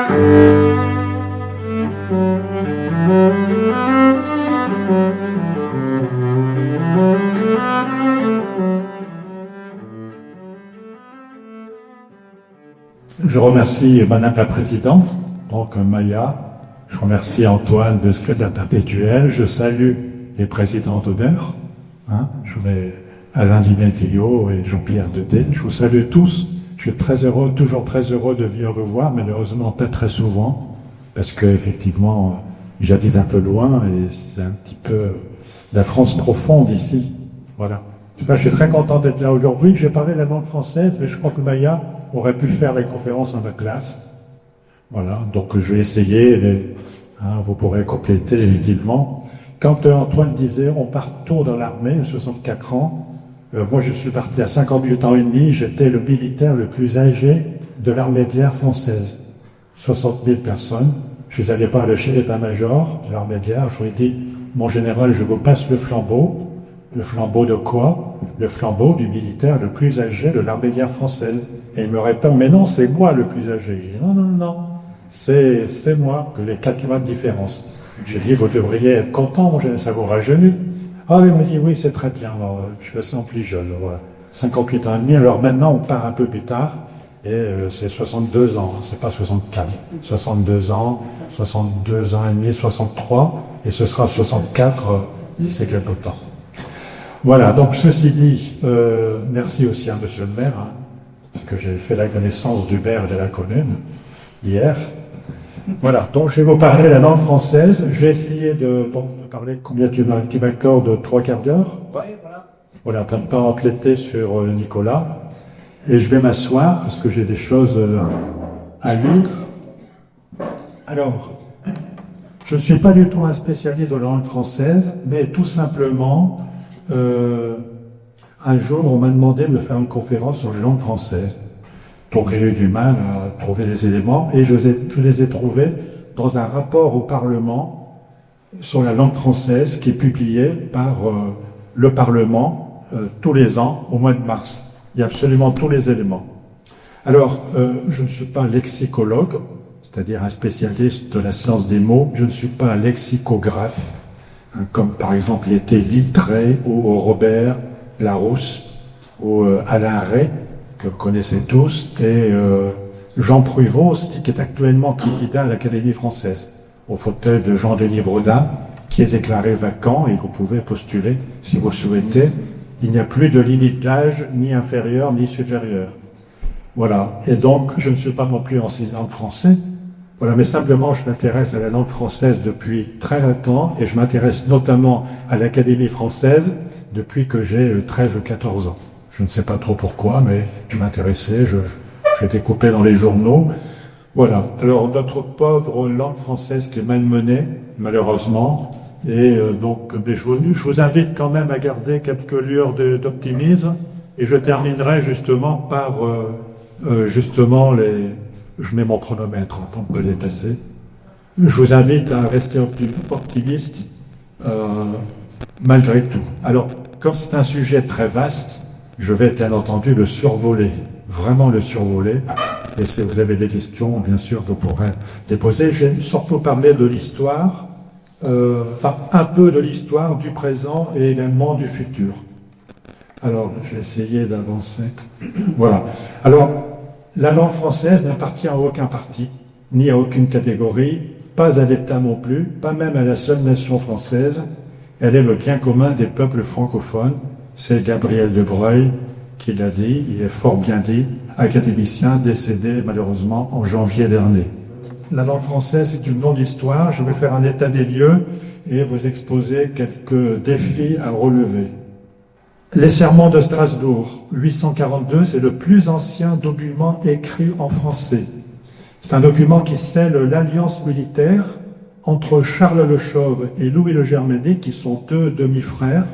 Je remercie Madame la Présidente, donc Maya, je remercie Antoine de Secrétaire perpétuel, je salue les présidents d'honneur, je vais Alain Dinet-Théo et Jean-Pierre Dedé, je vous salue tous, je suis très heureux, toujours très heureux de venir revoir, malheureusement pas très souvent, parce que effectivement j'habite un peu loin et c'est un petit peu la France profonde ici, voilà. Je suis très content d'être là aujourd'hui, j'ai parlé la langue française, mais je crois que Maya aurait pu faire les conférences en ma classe. Voilà, donc je vais essayer, vous pourrez compléter inutilement. Quand Antoine disait, on part tôt dans l'armée, 64 ans, moi je suis parti à 58 ans et demi, j'étais le militaire le plus âgé de l'armée de l'air française. 60 000 personnes, je suis allé par le chef d'état-major de l'armée de l'air, je lui ai dit, mon général, je vous passe le flambeau. Le flambeau de quoi? Le flambeau du militaire le plus âgé de l'armée de l'air française. Et il me répond, mais non, c'est moi le plus âgé. Je dis, non, c'est moi, que les 4 mois de différence. J'ai dit, vous devriez être content, mon général, ça vous rajeunit. Ah, il m'a dit, oui, c'est très bien, alors, je me sens plus jeune, voilà. 58 ans et demi, alors maintenant, on part un peu plus tard, et c'est 62 ans, c'est pas 64. 62 ans et demi, 63, et ce sera 64 d'ici quelque temps. Voilà, donc ceci dit, merci aussi à Monsieur le maire, parce que j'ai fait la connaissance du maire de la commune hier. Voilà, donc je vais vous parler la langue française. J'ai essayé de parler, combien tu m'accordes 3 quarts d'heure? Oui, voilà. Voilà, pas de temps empiéter sur Nicolas. Et je vais m'asseoir, parce que j'ai des choses à lire. Alors, je ne suis pas du tout un spécialiste de la langue française, mais tout simplement, un jour, on m'a demandé de faire une conférence sur la langue française. Donc j'ai eu du mal à trouver les éléments et je les ai trouvés dans un rapport au Parlement sur la langue française qui est publié par le Parlement tous les ans au mois de mars. Il y a absolument tous les éléments. Alors, je ne suis pas lexicologue, c'est-à-dire un spécialiste de la science des mots, je ne suis pas un lexicographe, comme par exemple était Littré ou Robert Larousse ou Alain Ray, que vous connaissez tous, et Jean Pruvost, qui est actuellement candidat à l'Académie française, au fauteuil de Jean-Denis Brodin, qui est déclaré vacant et que vous pouvez postuler si vous souhaitez. Il n'y a plus de limite d'âge, ni inférieure, ni supérieure. Voilà. Et donc, je ne suis pas non plus enseignant de français. Voilà, mais simplement, je m'intéresse à la langue française depuis très longtemps, et je m'intéresse notamment à l'Académie française depuis que j'ai 13 ou 14 ans. Je ne sais pas trop pourquoi, mais je m'intéressais, j'ai été coupé dans les journaux. Voilà. Alors, notre pauvre langue française qui est malmenée, malheureusement, et donc, je vous invite quand même à garder quelques lueurs d'optimisme, et je terminerai justement par, je mets mon chronomètre, on peut dépasser. Je vous invite à rester optimiste, malgré tout. Alors, quand c'est un sujet très vaste, je vais bien entendu le survoler, vraiment le survoler. Et si vous avez des questions, bien sûr, vous pourrez les poser. Je vais surtout parler de l'histoire, un peu de l'histoire du présent et également du futur. Alors, je vais essayer d'avancer. Voilà. Alors, la langue française n'appartient à aucun parti, ni à aucune catégorie, pas à l'État non plus, pas même à la seule nation française. Elle est le bien commun des peuples francophones. C'est Gabriel de Breuil qui l'a dit, il est fort bien dit, académicien décédé malheureusement en janvier dernier. La langue française est une longue histoire, je vais faire un état des lieux et vous exposer quelques défis à relever. Les Sermons de Strasbourg, 842, c'est le plus ancien document écrit en français. C'est un document qui scelle l'alliance militaire entre Charles le Chauve et Louis le Germanique, qui sont 2 demi-frères,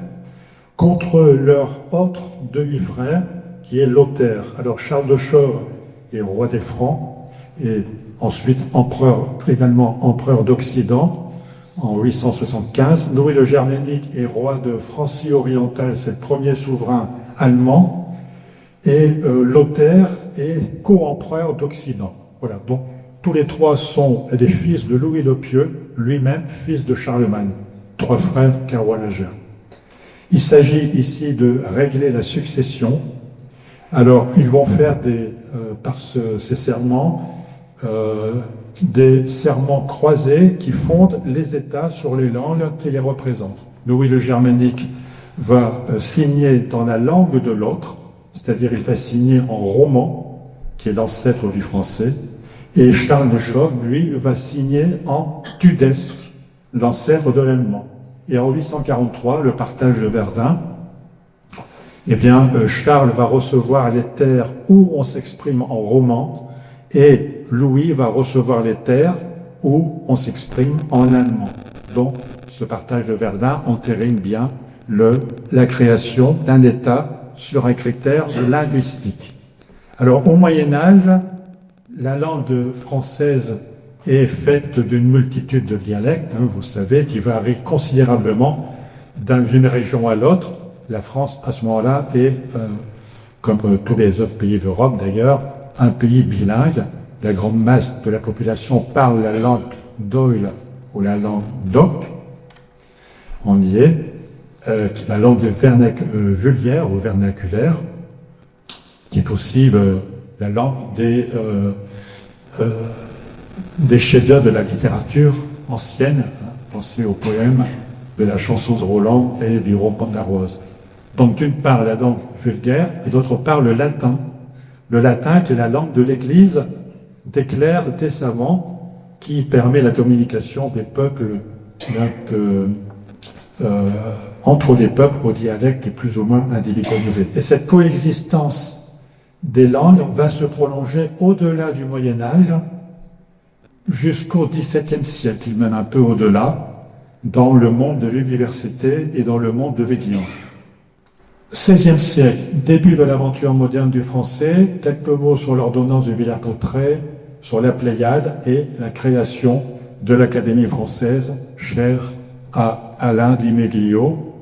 contre leur autre demi-frère, qui est Lothaire. Alors Charles de Chauve est roi des Francs, et ensuite également empereur d'Occident, en 875. Louis le Germanique est roi de Francie orientale, c'est le premier souverain allemand, et Lothaire est co-empereur d'Occident. Voilà, donc Tous les trois sont des fils de Louis le Pieux, lui-même fils de Charlemagne, trois frères carolingiens. Il s'agit ici de régler la succession. Alors, ils vont faire ces serments, des serments croisés qui fondent les États sur les langues qui les représentent. Louis le Germanique va signer dans la langue de l'autre, c'est-à-dire il va signer en roman, qui est l'ancêtre du français, et Charles de Chauve, lui, va signer en tudesque, l'ancêtre de l'allemand. Et en 843, le partage de Verdun, eh bien, Charles va recevoir les terres où on s'exprime en roman, et Louis va recevoir les terres où on s'exprime en allemand. Donc, ce partage de Verdun entérine bien la création d'un État sur un critère linguistique. Alors, au Moyen-Âge, la langue française est faite d'une multitude de dialectes, vous savez, qui varient considérablement d'une région à l'autre. La France, à ce moment-là, est, comme tous les autres pays d'Europe d'ailleurs, un pays bilingue. La grande masse de la population parle la langue d'Oïl ou la langue d'Oc. On y est. La langue vulgaire ou vernaculaire, qui est aussi la langue des chefs-d'œuvre de la littérature ancienne. Pensez aux poèmes de la chanson de Roland et du roman de la Rose. Donc d'une part la langue vulgaire et d'autre part le latin. Le latin qui est la langue de l'Église, des clercs, des savants, qui permet la communication des peuples entre les peuples aux dialectes plus ou moins individualisés. Et cette coexistence des langues va se prolonger au-delà du Moyen-Âge jusqu'au XVIIe siècle, même un peu au-delà, dans le monde de l'université et dans le monde de l'exigence. XVIe siècle, début de l'aventure moderne du français, quelques mots sur l'ordonnance de Villers-Cotterêts, sur la Pléiade et la création de l'Académie française, chère à Alain Di Meglio,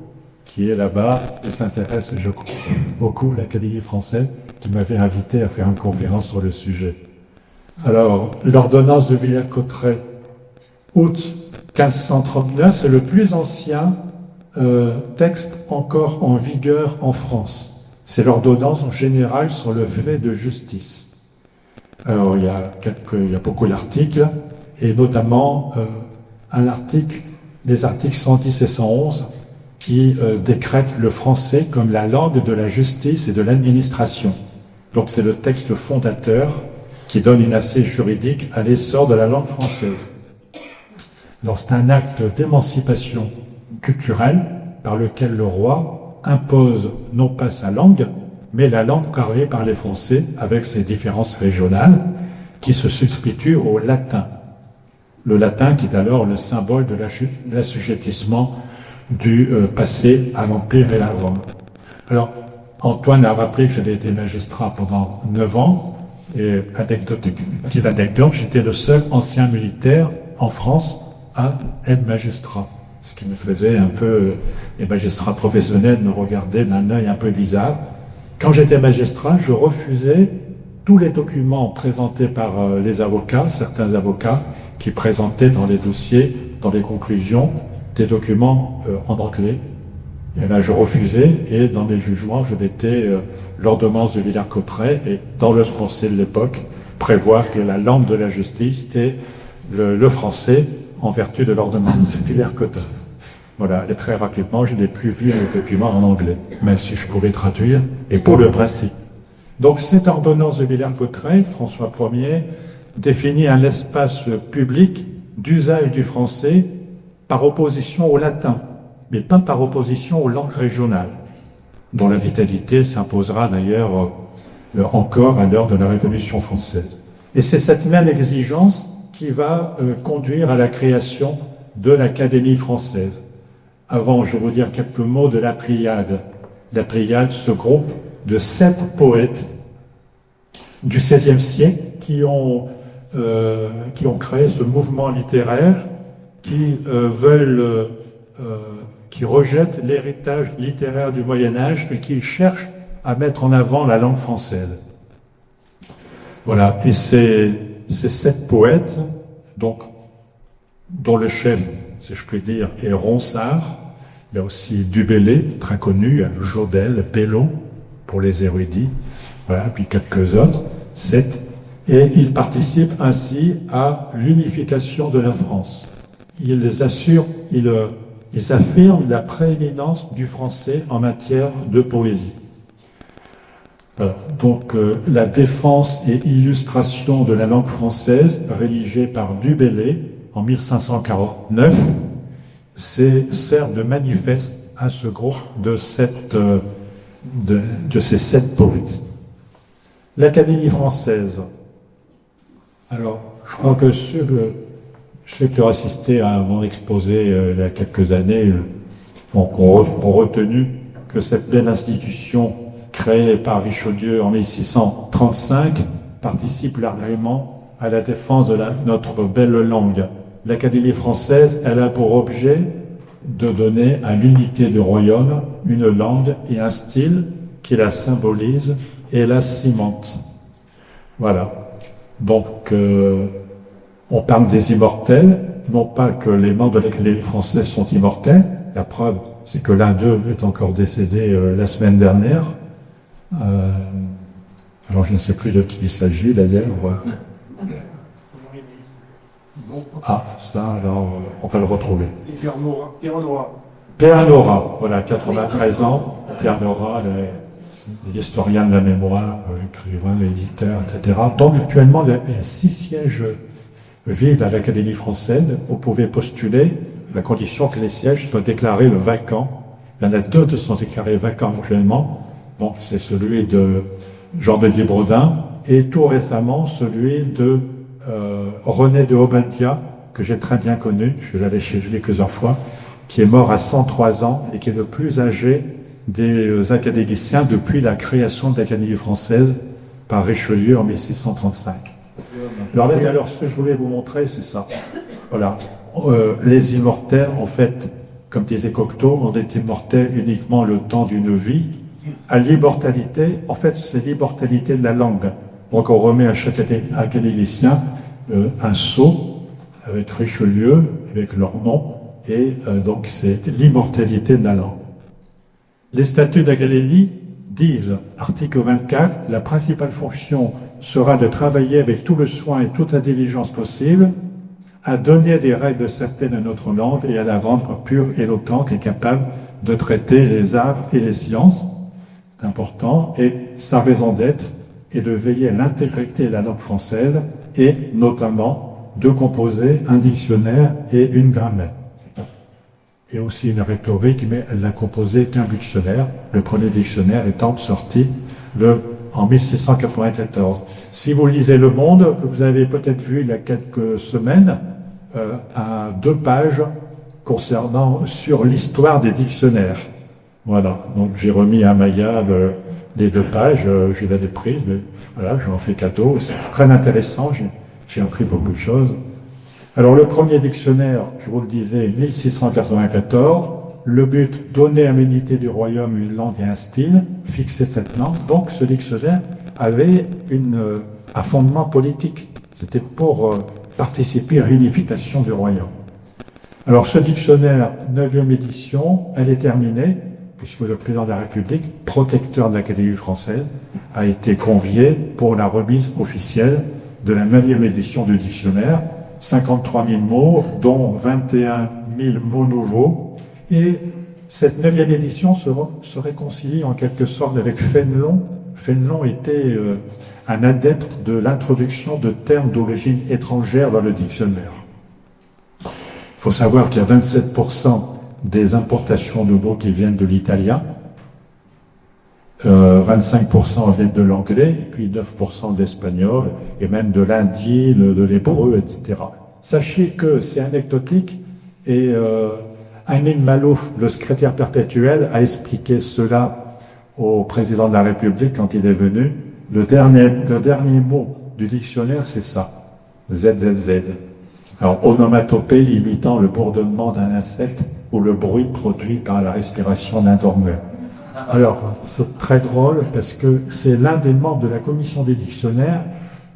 qui est là-bas et s'intéresse, je crois, beaucoup à l'Académie française, qui m'avait invité à faire une conférence sur le sujet. Alors, l'ordonnance de Villers-Cotterêts, août 1539, c'est le plus ancien texte encore en vigueur en France. C'est l'ordonnance en général sur le fait de justice. Alors, il y a beaucoup d'articles, et notamment les articles 110 et 111, qui décrètent le français comme la langue de la justice et de l'administration. Donc c'est le texte fondateur qui donne une assise juridique à l'essor de la langue française. Donc c'est un acte d'émancipation culturelle par lequel le roi impose non pas sa langue, mais la langue parlée par les Français avec ses différences régionales qui se substituent au latin. Le latin qui est alors le symbole de l'assujettissement du passé à l'Empire et à Rome. Alors, Antoine a rappelé que j'avais été magistrat pendant 9 ans, et petite anecdote, j'étais le seul ancien militaire en France à être magistrat. Ce qui me faisait un peu, les magistrats professionnels me regardaient d'un œil un peu bizarre. Quand j'étais magistrat, je refusais tous les documents présentés par les avocats, certains avocats, qui présentaient dans les dossiers, dans les conclusions, des documents en anglais. Et là, je refusais, et dans mes jugements, je mettais l'ordonnance de Villers-Cotterêts, et dans le français de l'époque, prévoir que la langue de la justice était le français, en vertu de l'ordonnance de Villers-Cotterêts. Voilà, et très rapidement, je n'ai plus vu les documents en anglais, même si je pouvais traduire, et pour le principe. Donc, cette ordonnance de Villers-Cotterêts, François Ier, définit un espace public d'usage du français par opposition au latin, mais pas par opposition aux langues régionales, dont la vitalité s'imposera d'ailleurs encore à l'heure de la Révolution française. Et c'est cette même exigence qui va conduire à la création de l'Académie française. Avant, je vais vous dire quelques mots de la Pléiade. La Pléiade, ce groupe de 7 poètes du XVIe siècle qui ont créé ce mouvement littéraire, qui qui rejettent l'héritage littéraire du Moyen-Âge et qui cherchent à mettre en avant la langue française. Voilà, et c'est ces 7 poètes, donc, dont le chef, si je puis dire, est Ronsard. Il y a aussi Du Bellay, très connu, il y a Jodel, Bello, pour les érudits, voilà, puis quelques autres, 7. Et ils participent ainsi à l'unification de la France. Ils affirment la prééminence du français en matière de poésie. Voilà. Donc, la défense et illustration de la langue française, rédigée par Du Bellay en 1549, sert de manifeste à ce groupe de ces 7 poètes. L'Académie française. Alors, je crois que ceux qui ont assisté à mon exposé il y a quelques années ont retenu que cette belle institution créée par Richelieu en 1635 participe largement à la défense de notre belle langue. L'Académie française, elle a pour objet de donner à l'unité du royaume une langue et un style qui la symbolise et la cimente. Voilà. Donc, on parle des immortels, non pas que les membres de l'Académie française sont immortels. La preuve, c'est que l'un d'eux est encore décédé la semaine dernière. Alors, je ne sais plus de qui il s'agit, Lazel. Ah, ça, alors, on va le retrouver. Pierre Nora, voilà, 93 ans. Pierre Nora, l'historien de la mémoire, écrivain, l'éditeur, etc. Donc, actuellement, il y a 6 sièges vides à l'Académie française. Vous pouvez postuler, à la condition que les sièges soient déclarés vacants. Il y en a 2 qui sont déclarés vacants actuellement. Donc, c'est celui de Jean-Denis Brodin et tout récemment celui de René de Aubentia, que j'ai très bien connu, je suis allé chez lui plusieurs fois, qui est mort à 103 ans et qui est le plus âgé des académiciens depuis la création de l'Académie française par Richelieu en 1635. Alors, ce que je voulais vous montrer, c'est ça. Voilà. Les immortels, en fait, comme disait Cocteau, ont été mortels uniquement le temps d'une vie. À l'immortalité, en fait, c'est l'immortalité de la langue. Donc, on remet à chaque académicien un sceau avec Richelieu, avec leur nom, et donc c'est l'immortalité de la langue. Les statuts d'Académie disent, article 24, la principale fonction sera de travailler avec tout le soin et toute la diligence possible à donner des règles certaines à notre langue et à la rendre pure, éloquente et capable de traiter les arts et les sciences. C'est important. Et sa raison d'être est de veiller à l'intégrité de la langue française et notamment de composer un dictionnaire et une grammaire. Et aussi une rhétorique, mais elle n'a composé qu'un dictionnaire, le premier dictionnaire étant sorti en 1694. Si vous lisez Le Monde, vous avez peut-être vu il y a quelques semaines 2 pages sur l'histoire des dictionnaires. Voilà, donc j'ai remis à Maya les 2 pages, je l'avais prises, mais voilà, je m'en fais cadeau, c'est très intéressant, j'ai appris beaucoup de choses. Alors le premier dictionnaire, je vous le disais, 1694, le but, donner à l'unité du royaume une langue et un style, fixer cette langue. Donc ce dictionnaire avait un fondement politique, c'était pour participer à l'unification du royaume. Alors ce dictionnaire, 9e édition, elle est terminée, puisque le président de la République, protecteur de l'Académie française, a été convié pour la remise officielle de la 9e édition du dictionnaire, 53 000 mots, dont 21 000 mots nouveaux. Et cette 9e édition se réconcilie en quelque sorte avec Fénelon. Fénelon était un adepte de l'introduction de termes d'origine étrangère dans le dictionnaire. Il faut savoir qu'il y a 27% des importations de mots qui viennent de l'italien, 25% viennent de l'anglais, puis 9% d'espagnol, et même de l'hindi, de l'hébreu, etc. Sachez que c'est anecdotique, et Amin Malouf, le secrétaire perpétuel, a expliqué cela au président de la République quand il est venu. Le dernier mot du dictionnaire, c'est ça, ZZZ. Alors, onomatopée imitant le bourdonnement d'un insecte ou le bruit produit par la respiration d'un dormeur. Alors, c'est très drôle parce que c'est l'un des membres de la commission des dictionnaires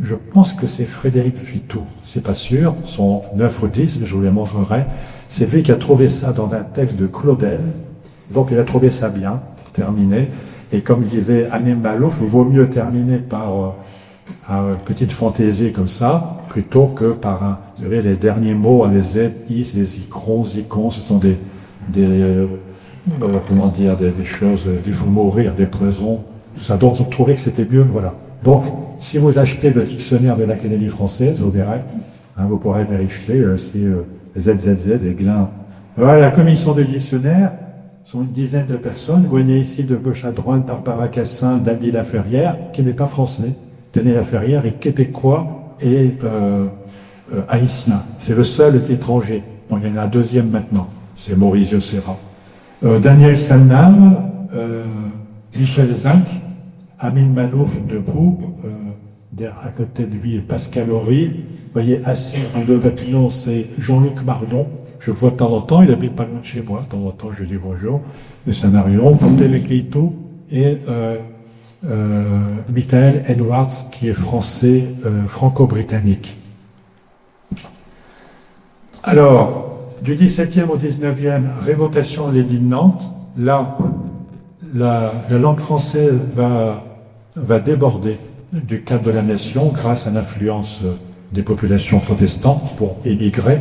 Je pense que c'est Frédéric Futou, c'est pas sûr, sont 9 ou 10, je vous les montrerai. C'est lui qui a trouvé ça dans un texte de Claudel, donc il a trouvé ça bien, terminé. Et comme disait Anne Malouf, il vaut mieux terminer par une petite fantaisie comme ça, plutôt que par vous savez, les derniers mots, les Z, is, les icrons, ce sont comment dire, des choses, il faut mourir, des présents, tout ça. Donc, je trouvais que c'était mieux, voilà. Donc, si vous achetez le dictionnaire de l'Académie française, vous verrez, vous pourrez vérifier si ZZZ et Glin. Voilà, la commission du dictionnaire sont une dizaine de personnes. Vous voyez ici de gauche à droite, Barbara Cassin, Danny Laferrière, qui n'est pas français. Danny Laferrière est québécois et haïtien. C'est le seul étranger. Donc, il y en a un deuxième maintenant. C'est Maurice Serra. Daniel Salnam, Michel Zinc, Amine Malouf debout, à côté de lui Pascal Horry. Vous voyez, assis dans le bâtiment, c'est Jean-Luc Mardon. Je le vois de temps en temps, il habite pas loin de chez moi, de temps en temps je dis bonjour. De Saint-Marion, Fontaine Keito et Michael Edwards, qui est français, franco-britannique. Alors, du 17e au 19e, révocation de l'édit de Nantes. Là, la langue française va déborder du cadre de la nation grâce à l'influence des populations protestantes pour émigrer,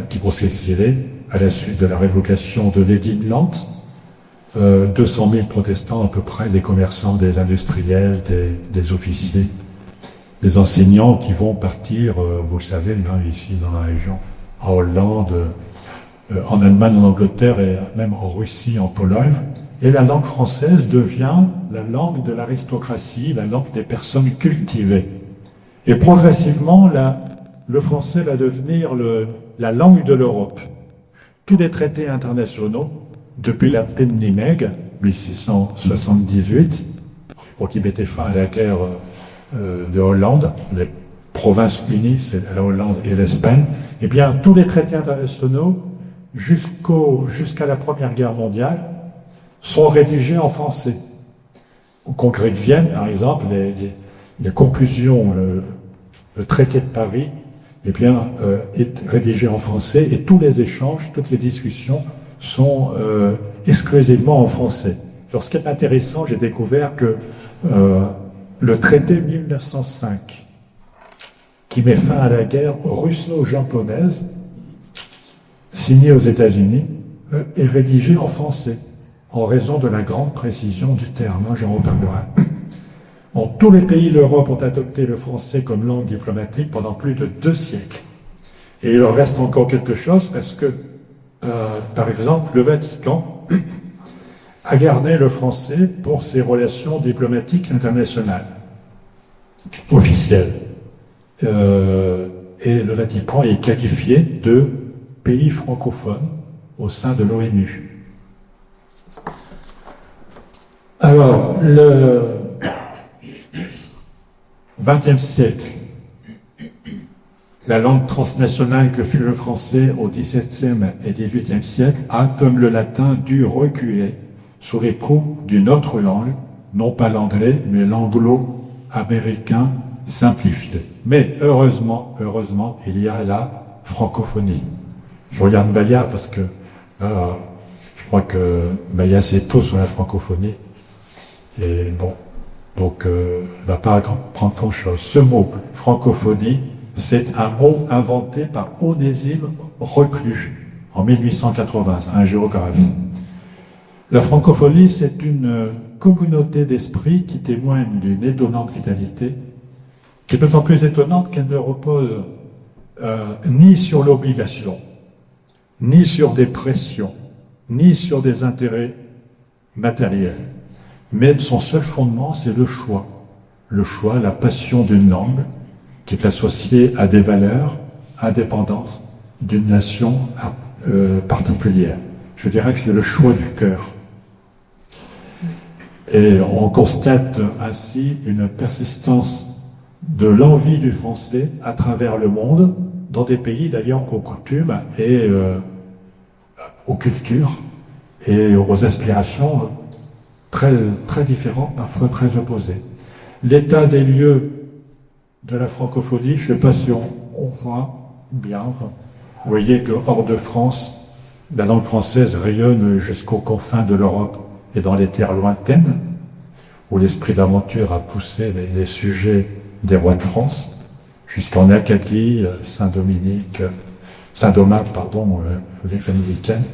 qui vont s'exiler à la suite de la révocation de l'édit de Nantes. 200 000 protestants à peu près, des commerçants, des industriels, des officiers, des enseignants qui vont partir, vous le savez, ici dans la région, en Hollande, en Allemagne, en Angleterre et même en Russie, en Pologne. Et la langue française devient la langue de l'aristocratie, la langue des personnes cultivées. Et progressivement, le français va devenir la langue de l'Europe. Tous les traités internationaux, depuis la paix de Nimègue, 1678, pour qui mettait fin à la guerre de Hollande, les provinces unies, c'est la Hollande et l'Espagne, eh bien, tous les traités internationaux, jusqu'à la Première Guerre mondiale, sont rédigés en français. Au Congrès de Vienne, par exemple, les conclusions, le traité de Paris, eh bien, est rédigé en français et tous les échanges, toutes les discussions sont exclusivement en français. Alors, ce qui est intéressant, j'ai découvert que le traité 1905, qui met fin à la guerre russo-japonaise, signé aux États-Unis, est rédigé en français, en raison de la grande précision du terme. J'en reparlerai. Bon, tous les pays d'Europe ont adopté le français comme langue diplomatique pendant plus de 2 siècles. Et il en reste encore quelque chose parce que, par exemple, le Vatican a gardé le français pour ses relations diplomatiques internationales, officielles. Et le Vatican est qualifié de pays francophone au sein de l'ONU. Alors, le XXe siècle, la langue transnationale que fut le français au XVIIe et XVIIIe siècle a, comme le latin, dû reculer sous les coups d'une autre langue, non pas l'anglais, mais l'anglo-américain simplifié. Mais heureusement, il y a la francophonie. Je regarde Maya parce que je crois que Maya sait tout sur la francophonie. Et bon, donc elle va pas prendre grand-chose. Ce mot, francophonie, c'est un mot inventé par Onésime Reclus en 1880, un géographe. La francophonie, c'est une communauté d'esprit qui témoigne d'une étonnante vitalité, qui est d'autant plus étonnante qu'elle ne repose ni sur l'obligation, ni sur des pressions, ni sur des intérêts matériels. Mais son seul fondement, c'est le choix. Le choix, la passion d'une langue qui est associée à des valeurs, indépendance d'une nation particulière. Je dirais que c'est le choix du cœur. Et on constate ainsi une persistance de l'envie du français à travers le monde, dans des pays d'ailleurs aux coutumes et aux cultures et aux aspirations très différentes, parfois très opposées. L'état des lieux de la francophonie. Je ne sais pas si on voit bien. Vous voyez que hors de France, la langue française rayonne jusqu'aux confins de l'Europe et dans les terres lointaines, où l'esprit d'aventure a poussé les sujets des rois de France, jusqu'en Acadie, Saint-Dominique, Saint-Domingue, pardon, les américaines,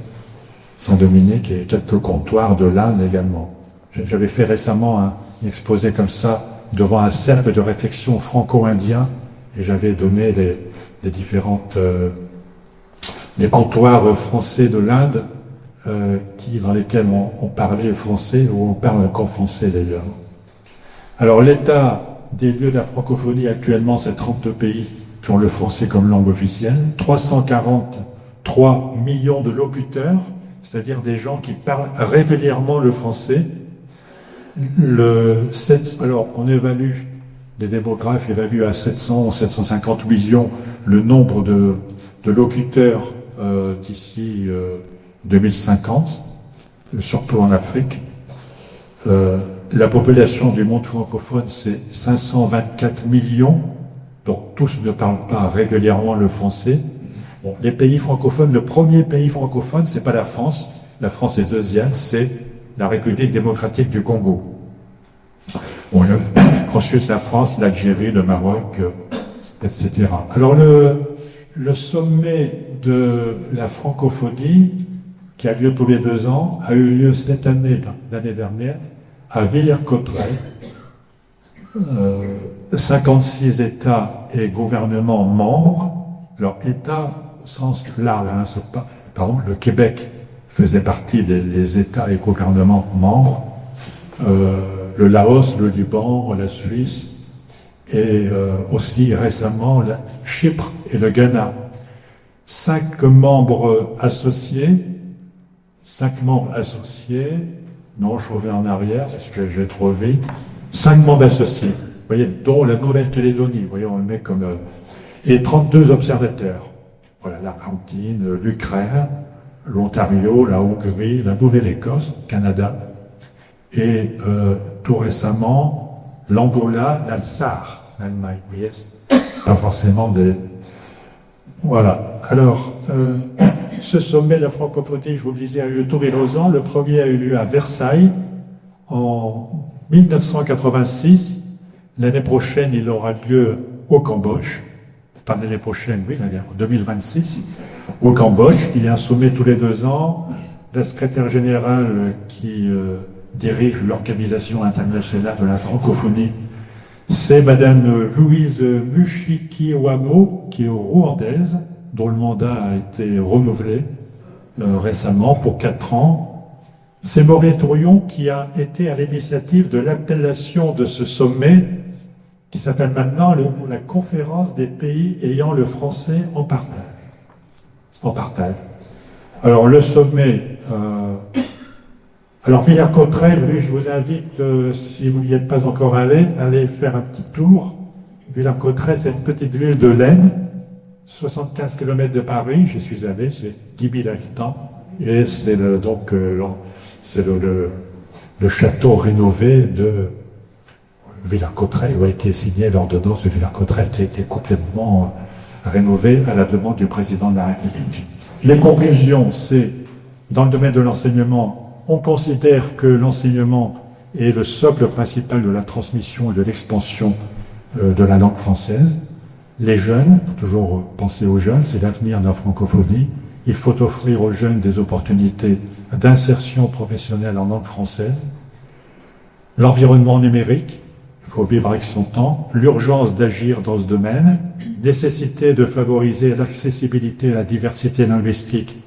Saint-Dominique et quelques comptoirs de l'Inde également. J'avais fait récemment un exposé comme ça devant un cercle de réflexion franco-indien et j'avais donné les différentes les comptoirs français de l'Inde dans lesquels on parlait français ou on parle encore français d'ailleurs. Alors l'état des lieux de la francophonie actuellement, c'est 32 pays qui ont le français comme langue officielle, 343 millions de locuteurs, c'est-à-dire des gens qui parlent régulièrement le français. Alors, on évalue, les démographes évaluent à 700 ou 750 millions le nombre de locuteurs d'ici 2050, surtout en Afrique. La population du monde francophone, c'est 524 millions, donc tous ne parlent pas régulièrement le français. Bon, les pays francophones, le premier pays francophone, c'est pas la France est deuxième, c'est la République démocratique du Congo. Bon, ensuite la France, l'Algérie, le Maroc, etc. Alors le sommet de la francophonie, qui a lieu tous les 2 ans, a eu lieu cette année, l'année dernière, à Villers-Cotterêts. 56 États et gouvernements membres. Alors, États, au sens large, hein, c'est pas, pardon, le Québec faisait partie des États et gouvernements membres. Le Laos, le Liban, la Suisse, et aussi récemment Chypre et le Ghana. 5 membres associés. Non, je reviens en arrière parce que je vais trop vite. 5 membres associés. Vous voyez, dont la Nouvelle-Calédonie. Vous voyez, on le met comme... et 32 observateurs. Voilà, l'Argentine, l'Ukraine, l'Ontario, la Hongrie, la Nouvelle-Écosse, le Canada. Et tout récemment, l'Angola, la Sarre, l'Allemagne. Vous voyez, pas forcément des... Voilà. Alors, ce sommet de la francophonie, je vous le disais, a eu lieu tous les 2 ans. Le premier a eu lieu à Versailles en 1986. L'année prochaine, il aura lieu au Cambodge. Pas l'année prochaine, oui, en 2026, au Cambodge. Il y a un sommet tous les 2 ans. La secrétaire générale qui dirige l'Organisation internationale de la francophonie, c'est Madame Louise Mushikiwamo, qui est rwandaise, dont le mandat a été renouvelé récemment pour 4 ans. C'est Maurice Tourion qui a été à l'initiative de l'appellation de ce sommet, qui s'appelle maintenant la conférence des pays ayant le français en partage. Alors le sommet... Alors Villers-Cotterêts, lui, je vous invite, si vous n'y êtes pas encore allé, aller faire un petit tour. Villers-Cotterêts, c'est une petite ville de l'Aisne, 75 km de Paris, j'y suis allé, c'est 10 000 habitants, et c'est le château rénové de Villers-Cotterêts, où a été signé l'ordonnance de Villers-Cotterêts, qui a été complètement rénové à la demande du président de la République. Les conclusions, c'est, dans le domaine de l'enseignement, on considère que l'enseignement est le socle principal de la transmission et de l'expansion de la langue française. Les jeunes, il faut toujours penser aux jeunes, c'est l'avenir de la francophonie. Il faut offrir aux jeunes des opportunités d'insertion professionnelle en langue française. L'environnement numérique, il faut vivre avec son temps. L'urgence d'agir dans ce domaine. Nécessité de favoriser l'accessibilité à la diversité linguistique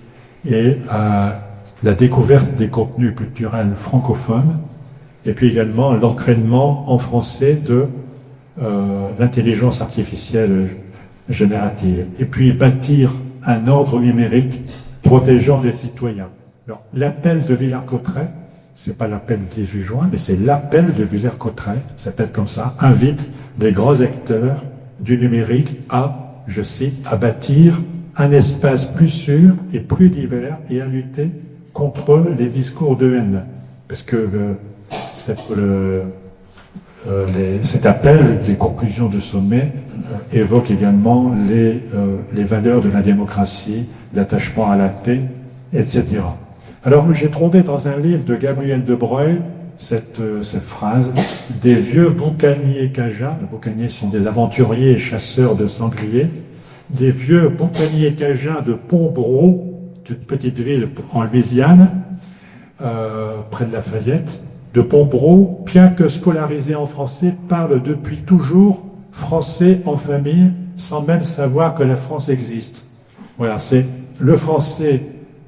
et à la découverte des contenus culturels francophones, et puis également l'entraînement en français de l'intelligence artificielle générative. Et puis bâtir un ordre numérique protégeant les citoyens. Alors, l'appel de Villers-Cotterêts, c'est pas l'appel du 18 juin, mais c'est l'appel de Villers-Cotterêts, ça s'appelle comme ça, invite les grands acteurs du numérique à, je cite, à bâtir un espace plus sûr et plus divers et à lutter contre les discours de haine. Parce que cet appel, les conclusions du sommet, évoquent également les valeurs de la démocratie, l'attachement à la paix, etc. Alors j'ai trouvé dans un livre de Gabriel de Broglie cette phrase: des vieux boucaniers cajuns, les boucaniers sont des aventuriers et chasseurs de sangliers, des vieux boucaniers cajuns de Pombreau, une petite ville en Louisiane, près de Lafayette, de Pombreau, bien que scolarisés en français, parlent depuis toujours français en famille, sans même savoir que la France existe. Voilà, c'est le français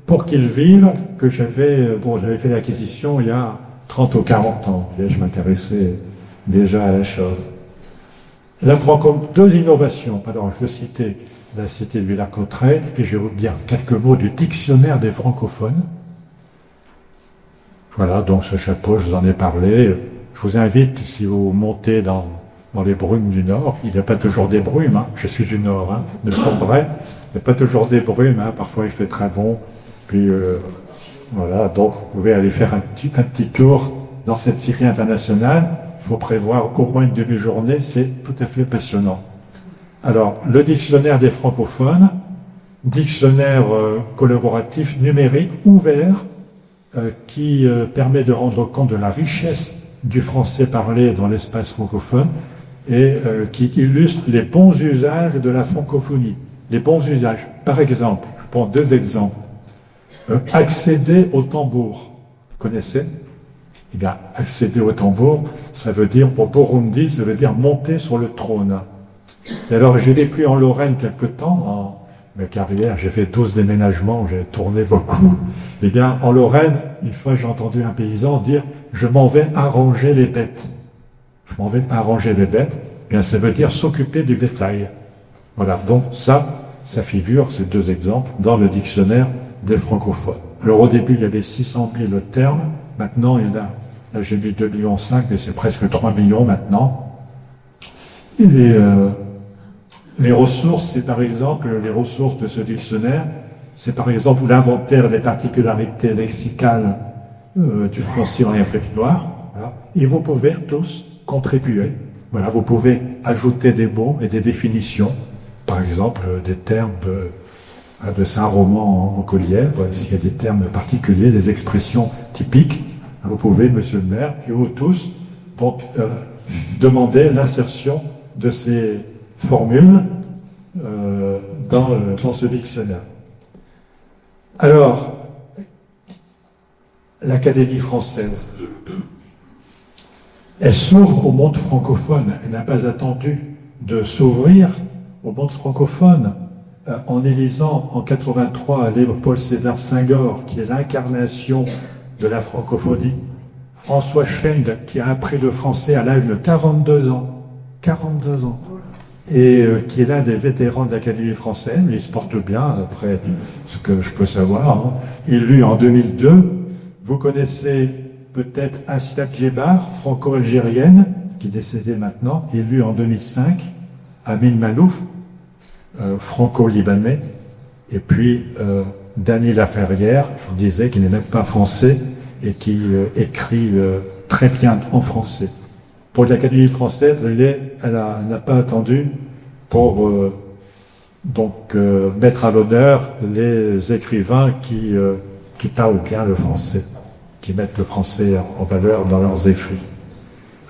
pour qu'ils vivent que j'avais fait l'acquisition il y a 30 ou 40 ans. Et je m'intéressais déjà à la chose. Deux innovations. Alors, je citais la cité de Villers-Cotterêts, et puis je vais vous dire quelques mots du dictionnaire des francophones. Voilà, donc ce chapeau, je vous en ai parlé. Je vous invite, si vous montez dans les brumes du Nord, il n'y a pas toujours des brumes, hein. Je suis du Nord, hein, de Cambrai, il n'y a pas toujours des brumes, hein. Parfois il fait très bon. Puis voilà, donc vous pouvez aller faire un petit tour dans cette cité internationale. Il faut prévoir au moins une demi-journée, c'est tout à fait passionnant. Alors, le dictionnaire des francophones, dictionnaire collaboratif numérique ouvert, qui permet de rendre compte de la richesse du français parlé dans l'espace francophone et qui illustre les bons usages de la francophonie. Les bons usages. Par exemple, je prends deux exemples. Accéder au tambour. Vous connaissez? Eh bien, accéder au tambour, ça veut dire, pour Burundi, ça veut dire monter sur le trône. Et alors, j'ai vécu en Lorraine quelque temps, ma carrière, j'ai fait 12 déménagements, j'ai tourné beaucoup. Eh bien, en Lorraine, une fois j'ai entendu un paysan dire « je m'en vais arranger les bêtes ». Je m'en vais arranger les bêtes, eh bien, ça veut dire s'occuper du bétail. Voilà, donc ça figure, ces deux exemples, dans le dictionnaire des francophones. Alors au début, il y avait 600 000 termes, maintenant il y en a, là j'ai mis 2,5 millions, mais c'est presque 3 millions maintenant. Et les ressources, c'est par exemple, les ressources de ce dictionnaire, c'est par exemple l'inventaire des particularités lexicales du français en Afrique noire. Voilà. Et vous pouvez tous contribuer. Voilà, vous pouvez ajouter des mots et des définitions. Par exemple, des termes de Saint-Roman en Collière. Voilà, s'il y a des termes particuliers, des expressions typiques, vous pouvez, monsieur le maire, et vous tous, donc, demander l'insertion de ces formules dans ce dictionnaire. Alors, l'Académie française, elle s'ouvre au monde francophone. Elle n'a pas attendu de s'ouvrir au monde francophone en élisant en 83 Léopold Sédar Senghor, qui est l'incarnation de la francophonie, François Scheng, qui a appris le français à l'âge de 42 ans. 42 ans. Et qui est l'un des vétérans de l'Académie française, il se porte bien, après ce que je peux savoir, hein. Élu en 2002. Vous connaissez peut-être Assia Djebar, franco-algérienne, qui est décédée maintenant, élue en 2005. Amin Malouf, franco-libanais. Et puis Dany Laferrière, je vous disais, qui n'est même pas français et qui écrit très bien en français. Pour l'Académie française, elle n'a pas attendu pour mettre à l'honneur les écrivains qui parlent bien le français, qui mettent le français en valeur dans leurs écrits.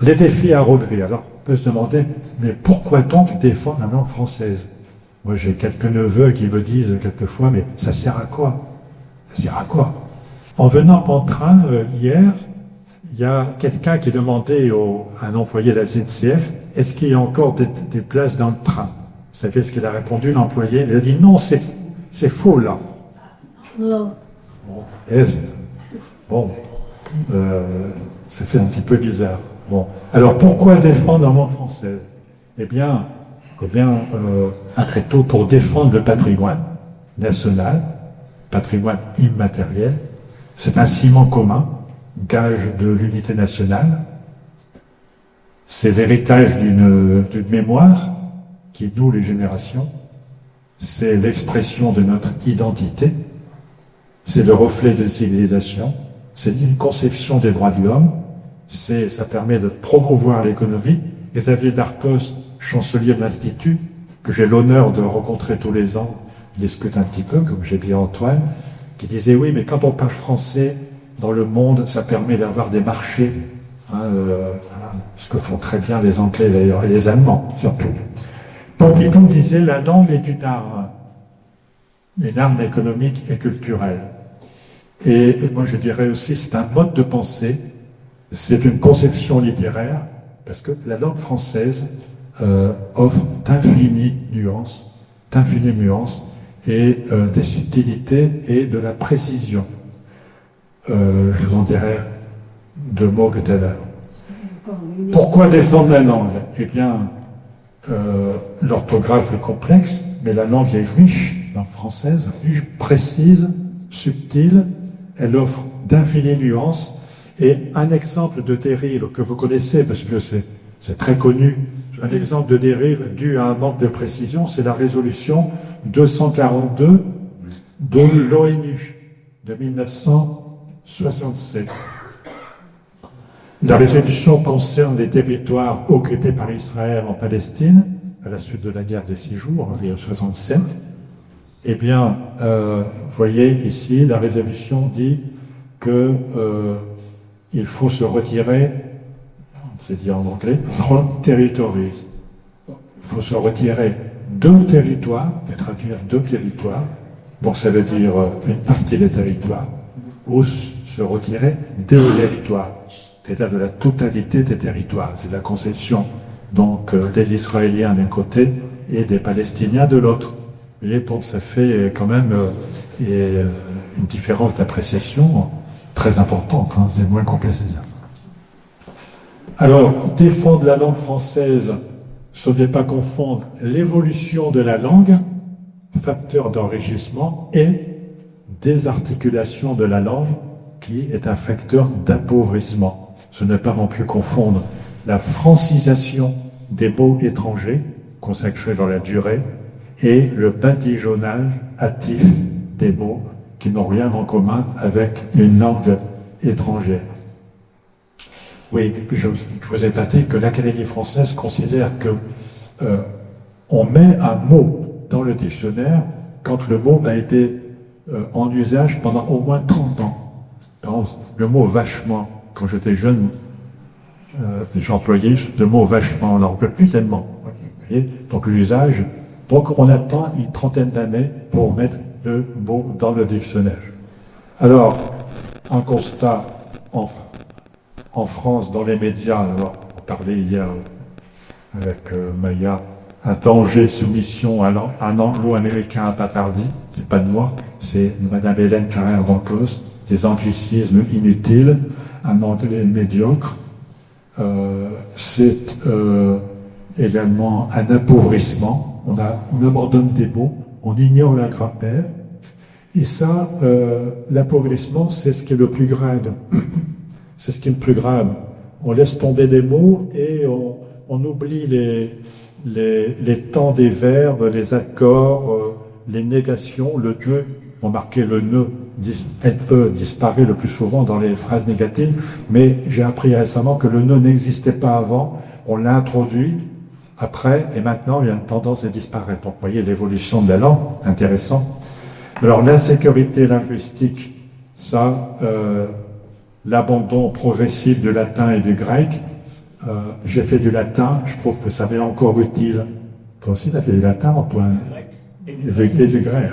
Les défis à relever. Alors, on peut se demander, mais pourquoi donc défendre la langue française? Moi, j'ai quelques neveux qui me disent quelquefois, mais ça sert à quoi? Ça sert à quoi? En venant en train hier, il y a quelqu'un qui demandait à un employé de la SNCF, est-ce qu'il y a encore des places dans le train? Vous savez ce qu'il a répondu, l'employé? Il a dit, non, c'est faux, là. Bon, ça fait un petit peu bizarre. Bon, alors pourquoi défendre la langue française? Eh bien, après tout, pour défendre le patrimoine national, patrimoine immatériel, c'est un ciment commun, gage de l'unité nationale. C'est l'héritage d'une mémoire qui noue les générations. C'est l'expression de notre identité. C'est le reflet de civilisation. C'est une conception des droits de l'homme. ça permet de promouvoir l'économie. Xavier Darcos, chancelier de l'Institut, que j'ai l'honneur de rencontrer tous les ans, il discute un petit peu, comme j'ai dit à Antoine, qui disait oui, mais quand on parle français dans le monde, ça permet d'avoir des marchés, hein, ce que font très bien les Anglais d'ailleurs, et les Allemands surtout. Pompidou disait la langue est une arme économique et culturelle. Et moi je dirais aussi c'est un mode de pensée, c'est une conception littéraire, parce que la langue française offre d'infinies nuances et des subtilités et de la précision. Je vous en dirai 2 mots tout à l'heure. Pourquoi défendre la langue? Eh bien, l'orthographe est complexe, mais la langue est riche, la française, riche, précise, subtile, elle offre d'infinies nuances. Et un exemple de dérive que vous connaissez, parce que c'est très connu, un exemple de dérive dû à un manque de précision, c'est la résolution 242 de l'ONU de 1967. La résolution concerne les territoires occupés par Israël en Palestine, à la suite de la guerre des 6 jours, en 1967. Eh bien, vous voyez ici, la résolution dit que il faut se retirer, c'est dit en anglais, from territories. Il faut se retirer 2 territoires, et traduire 2 territoires, bon ça veut dire une partie des territoires, ou se retirer des territoires, c'est-à-dire de la totalité des territoires. C'est la conception donc des Israéliens d'un côté et des Palestiniens de l'autre. Vous voyez, bon, ça fait quand même une différence d'appréciation très importante, hein, c'est moins complet que ça. Alors, défendre la langue française, ne faut pas confondre l'évolution de la langue, facteur d'enrichissement, et désarticulation de la langue, qui est un facteur d'appauvrissement. Ce n'est pas non plus confondre la francisation des mots étrangers, consacrés dans la durée, et le badigeonnage hâtif des mots qui n'ont rien en commun avec une langue étrangère. Oui, je vous ai daté que l'Académie française considère que on met un mot dans le dictionnaire quand le mot a été en usage pendant au moins 30 ans. Par exemple, le mot vachement, quand j'étais jeune, j'employais le mot vachement, on n'en peut plus tellement. Vous voyez, donc l'usage, donc on attend une 30aine d'années pour mettre le mot dans le dictionnaire. Alors, un constat en France, dans les médias, alors, on parlait hier avec Maya, un danger soumission à un anglo-américain à Patardi, c'est pas de moi, c'est Madame Hélène Carrère-Bancos, des anglicismes inutiles, un anglais médiocre, c'est également un appauvrissement, on abandonne des mots, on ignore la grammaire, et ça, l'appauvrissement, c'est ce qui est le plus grave. C'est ce qui est le plus grave. On laisse tomber des mots et on oublie les temps des verbes, les accords, les négations, le Dieu. Remarquez, le ne disparaît le plus souvent dans les phrases négatives, mais j'ai appris récemment que le ne n'existait pas avant, on l'a introduit après, et maintenant il y a une tendance à disparaître. Donc vous voyez l'évolution de la langue, intéressant. Alors l'insécurité linguistique, ça, l'abandon progressif du latin et du grec, j'ai fait du latin, je trouve que ça m'est encore utile. Toi aussi, tu as fait du latin, Antoine? J'ai fait du grec.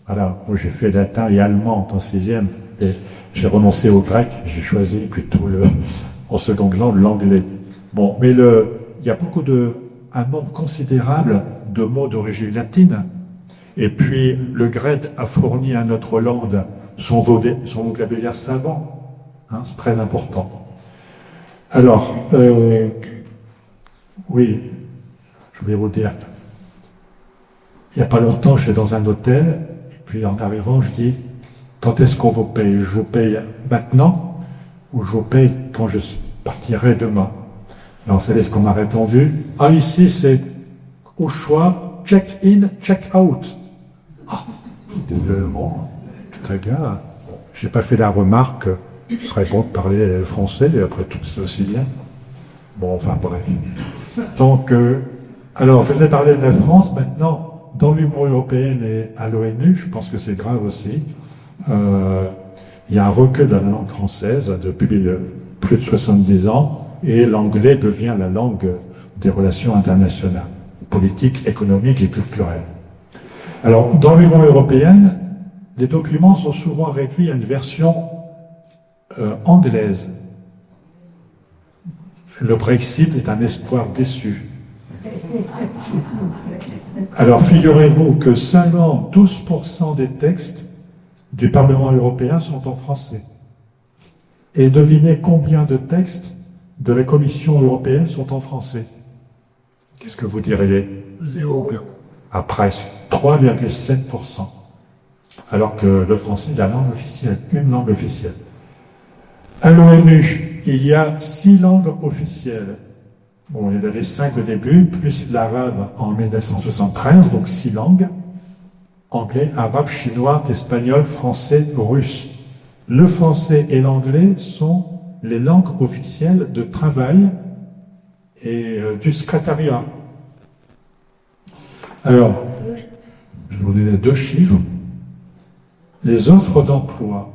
Voilà, moi j'ai fait latin et allemand en 6e, et j'ai renoncé au grec, j'ai choisi plutôt en seconde langue, l'anglais. Bon, mais il y a un nombre considérable de mots d'origine latine, et puis le grec a fourni à notre langue son vocabulaire savant, hein, c'est très important. Alors, oui, je voulais vous dire, il n'y a pas longtemps, j'étais dans un hôtel, et puis en arrivant, je dis, quand est-ce qu'on vous paye? Je vous paye maintenant, ou je vous paye quand je partirai demain? Alors, vous savez ce qu'on m'a répondu? Ah, ici, c'est au choix, check-in, check-out. Ah, bon, tout un gars, j'ai pas fait la remarque ce serait bon de parler français, et après tout, c'est aussi bien. Bon, enfin, bref. Donc, alors, je vous ai parlé de la France, maintenant, dans l'Union européenne et à l'ONU, je pense que c'est grave aussi, il y a un recul de la langue française depuis plus de 70 ans, et l'anglais devient la langue des relations internationales, politiques, économiques et culturelles. Alors, dans l'Union européenne, les documents sont souvent réduits à une version anglaise. Le Brexit est un espoir déçu. Alors, figurez-vous que seulement 12% des textes du Parlement européen sont en français. Et devinez combien de textes de la Commission européenne sont en français. Qu'est-ce que vous diriez? 0. À presque 3,7%. Alors que le français est la langue officielle, une langue officielle. À l'ONU, il y a 6 langues officielles. Bon, il y en avait 5 au début, plus l'arabe en 1973, donc 6 langues. Anglais, arabe, chinois, espagnol, français, russe. Le français et l'anglais sont les langues officielles de travail et du secrétariat. Alors, je vais vous donner 2 chiffres. Les offres d'emploi.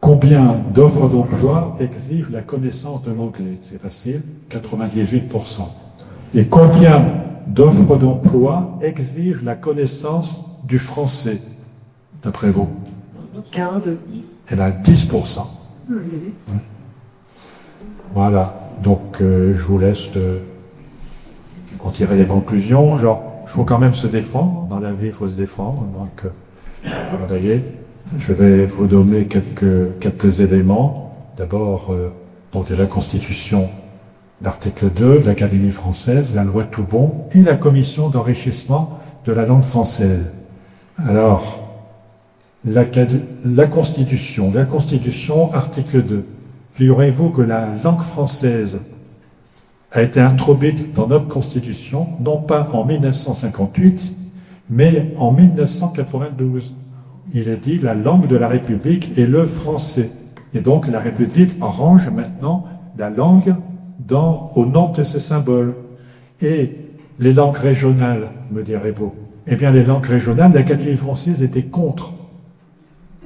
Combien d'offres d'emploi exigent la connaissance de l'anglais? C'est facile, 98%. Et combien d'offres d'emploi exigent la connaissance du français, d'après vous? 15. Elle a 10%. Voilà, donc je vous laisse en tirer les conclusions. Genre, il faut quand même se défendre. Dans la vie, il faut se défendre. Donc, vous voyez, je vais vous donner quelques éléments. D'abord, donc il y a la Constitution, l'article 2 de l'Académie française, la loi Toubon et la commission d'enrichissement de la langue française. Alors, la Constitution, article 2. Figurez-vous que la langue française a été introduite dans notre Constitution, non pas en 1958, mais en 1992. Il est dit la langue de la République est le français. Et donc la République range maintenant la langue au nom de ses symboles. Et les langues régionales, me direz-vous? Eh bien, les langues régionales, l'Académie française était contre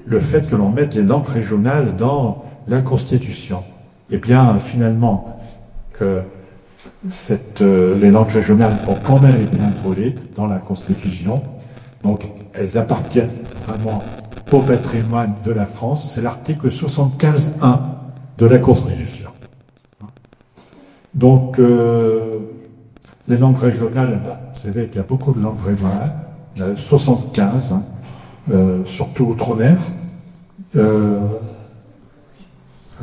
le fait que l'on mette les langues régionales dans la Constitution. Eh bien, finalement, que les langues régionales ont quand même été introduites dans la Constitution. Donc, elles appartiennent vraiment au patrimoine de la France. C'est l'article 75.1 de la Constitution. Donc, les langues régionales, vous savez qu'il y a beaucoup de langues régionales, 75, surtout outre-mer.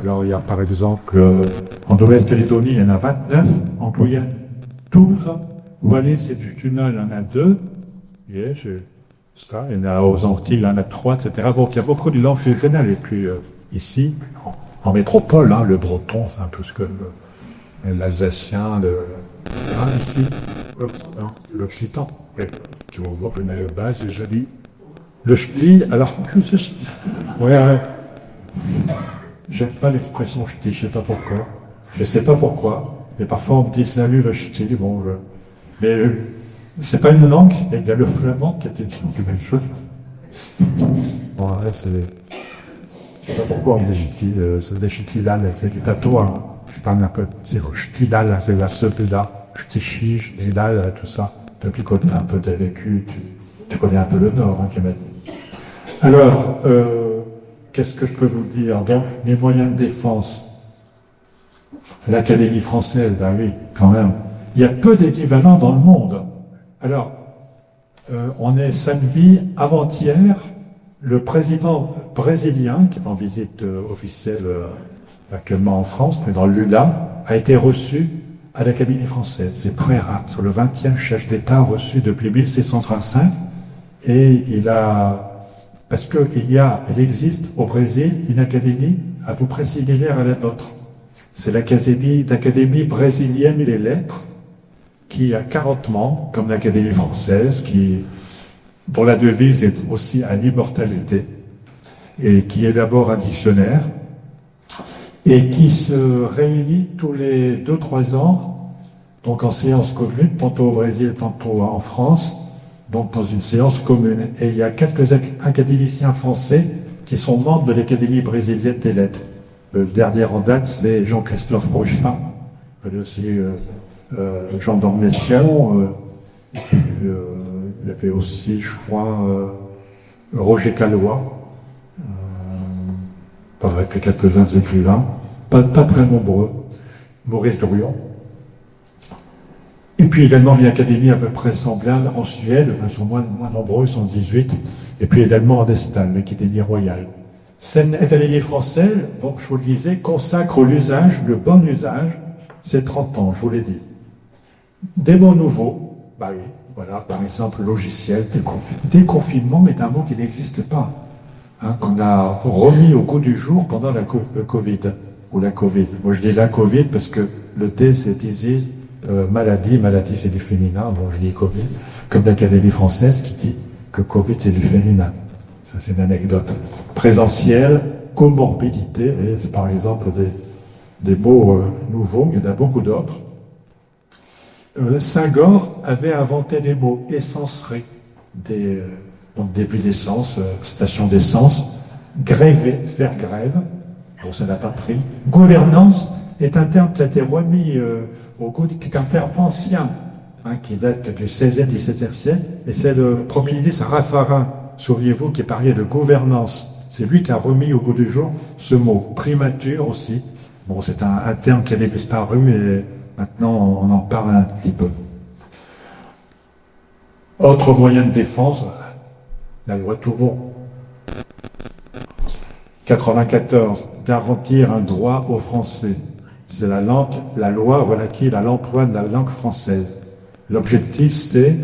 Alors, il y a par exemple, en Nouvelle-Calédonie, il y en a 29, en Guyane, 12, Wallis et Futuna, il y en a 2, yeah, ça, il y en a aux Antilles, il y en a 3, etc. Donc, il y a beaucoup de langues régionales. Et puis, ici, en métropole, hein, le breton, c'est un peu ce que l'alsacien, ici, l'occitan. Oui. Tu vas voir, une base, c'est joli. Le ch'ti, alors, ouais, j'aime pas l'expression ch'ti, je sais pas pourquoi. Je sais pas pourquoi, mais parfois on me dit salut le ch'ti, bon, mais c'est pas une langue, il y a le flamand qui était une langue même chose. Bon, ouais, c'est. Je sais pas pourquoi on me dit ch'ti, c'est des ch'tilal, c'est du tatouage. Je parle un peu, c'est le ch'tidal, c'est la sepeda, ch'tichi, ch'tidal, tout ça. Depuis qu'on a un peu vécu, tu connais un peu le Nord, hein, Kemal. Alors, qu'est-ce que je peux vous dire? Donc, les moyens de défense. L'Académie française, ben oui, quand même. Il y a peu d'équivalents dans le monde. Alors, on est samedi, avant-hier, le président brésilien, qui est en visite officielle actuellement en France, mais dans l'ULA, a été reçu à l'Académie française. C'est très rare. C'est le 20e chef d'État reçu depuis 1635. Et parce qu'il existe au Brésil une académie à peu près similaire à la nôtre. C'est l'Académie brésilienne des lettres, qui a 40 membres, comme l'Académie française, dont la devise est aussi à l'immortalité. et qui élabore un dictionnaire, et qui se réunit tous les 2-3 ans, donc en séance commune, tantôt au Brésil, tantôt en France, donc dans une séance commune. Et il y a quelques académiciens français qui sont membres de l'Académie brésilienne des lettres. Le dernier en date, c'est Jean-Christophe Rochepin, il y a aussi Jean Dormessian, il y avait aussi, je crois, Roger Calois, avec quelques-uns écrivains, pas très nombreux, Maurice Dorion. Et puis également une académie à peu près semblable en Suède, ils sont moins nombreux, ils sont 18, et puis également en Espagne, l'Académie royale. Cette académie française, donc je vous le disais, consacre l'usage, le bon usage, c'est 30 ans, je vous l'ai dit. Des mots nouveaux, bah oui, voilà, par exemple logiciel, déconfinement est un mot qui n'existe pas, hein, qu'on a remis au goût du jour pendant le Covid, ou la Covid. Moi je dis la Covid parce que le D c'est disease, maladie c'est du féminin, donc je dis Covid, comme l'Académie française qui dit que Covid c'est du féminin. Ça c'est une anecdote. Présentiel, comorbidité, et c'est par exemple des mots nouveaux, il y en a beaucoup d'autres. Saint-Gore avait inventé des mots essencerie, donc début d'essence, station d'essence, gréver, faire grève, bon c'est la patrie. Gouvernance est un terme qui a été remis au goût, qui est un terme ancien, hein, qui date du XVIe, XVIIe siècle, et c'est le premier ministre Raffarin, souvenez-vous, qui parlait de gouvernance. C'est lui qui a remis au goût du jour ce mot. Primature aussi. Bon, c'est un terme qui avait disparu, mais maintenant on en parle un petit peu. Autre moyen de défense, la loi Toubon. 94, garantir un droit aux Français. C'est la loi relative à l'emploi de la langue française. L'objectif, c'est